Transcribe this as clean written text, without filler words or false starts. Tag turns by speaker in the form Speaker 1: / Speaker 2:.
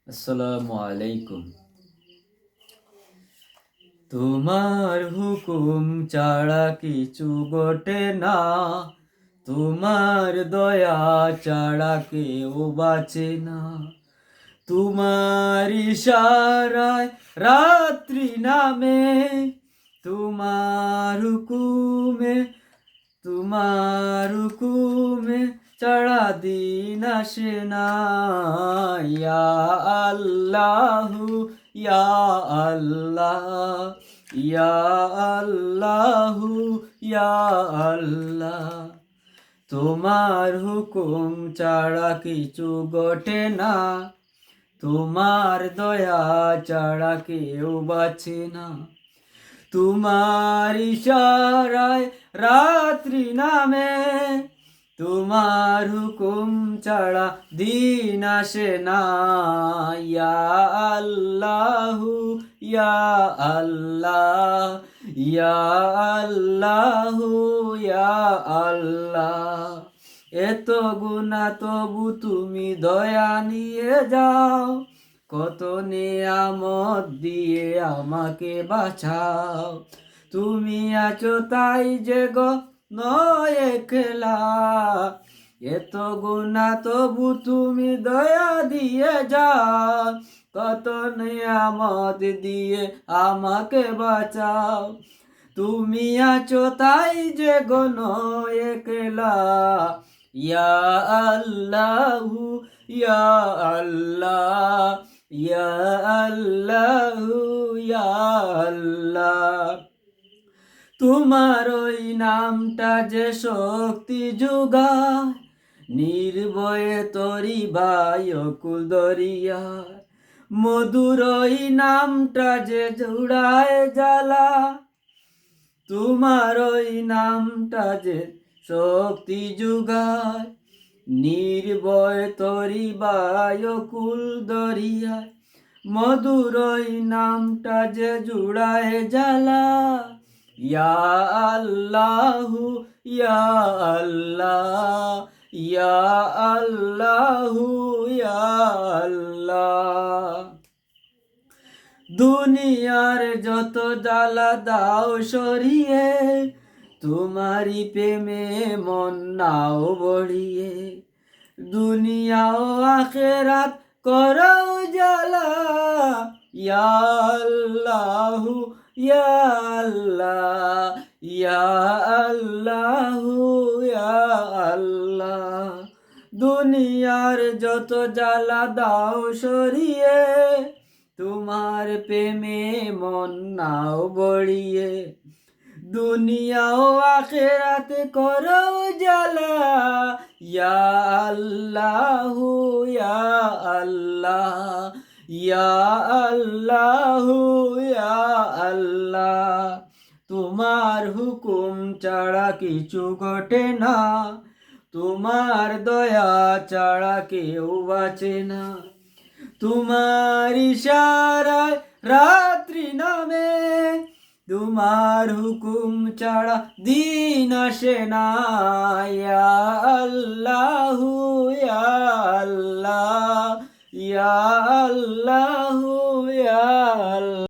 Speaker 1: আসসালামু আলাইকুম। তোমার হুকুম ছাড়া কিছু ঘটে না, তোমার দয়া ছাড়া কেউ বাঁচে না। তোমার ইশারায় রাত্রি নামে, তোমার হুকুমে তোমার হুকুমে ছাড়া দিন আসে না। ইয়া আল্লাহু ইয়া আল্লাহ, ইয়া আল্লাহু ইয়া আল্লাহ। তোমার হুকুম ছাড়া কিছু ঘটে না, তোমার দয়া ছাড়া কেউ বাঁচে না। তোমার ইশারায় রাত্রি নামে, তোমার হুকুম ছাড়া দিন আসে না। ইয়া আল্লাহু ইয়া আল্লাহ, ইয়া আল্লাহু ইয়া আল্লাহ। এত গুনাহ তবু তুমি দয়া নিয়ে যাও, কত নেয়ামত দিয়ে আমাকে বাঁচাও। তুমি আছো তাই যে গো নয় একলা, এত গুনাহ তবু তুমি দয়া দিয়ে যাও, কত নেয়ামত দিয়ে আমাকে বাঁচাও। তুমি আছো তাই যে গো নয় একলা। ইয়া আল্লাহু ইয়া আল্লাহ, ইয়া আল্লাহু ইয়া আল্লাহ। তোমার ওই নামটা যে শক্তি যোগায়, নির্ভয়ে তরি বাই অকুল দরিয়া। মধুর ওই নামটা যে জুড়ায় জ্বালা, তোমার ওই নামটা যে শক্তি যোগায়, নির্ভয় তরি বাই অকুল দরিয়ায়। মধুর ওই নামটা যে জুড়ায় জ্বালা। ইয়া আল্লাহু ইয়া আল্লাহ, ইয়া আল্লাহু ইয়া আল্লাহ। দুনিয়ার যত জ্বালা দাও সরিয়ে, তোমারি প্রেমে মন নাও বড়িয়ে। দুনিয়া ও আখেরাত করো জ্বালা। ইয়া আল্লাহু ইয়া আল্লাহ, ইয়া আল্লাহু ইয়া আল্লাহ। দুনিয়ার যত জ্বালা দাও সরিয়ে, তোমার প্রেমে মন নাও বড়িয়ে। দুনিয়া ও আখেরাতে করো জ্বালা। ইয়া আল্লাহু ইয়া আল্লাহ, ইয়া আল্লাহু ইয়া আল্লাহ। তোমার হুকুম ছাড়া কিছু ঘটে না, তোমার দয়া ছাড়া কেউ বাঁচে না। তোমার ইশারায় রাত্রি নামে, তোমার হুকুম ছাড়া দিন আসে না। ইয়া আল্লাহু ইয়া আল্লাহ, ইয়া আল্লাহু ইয়া আল্লাহ।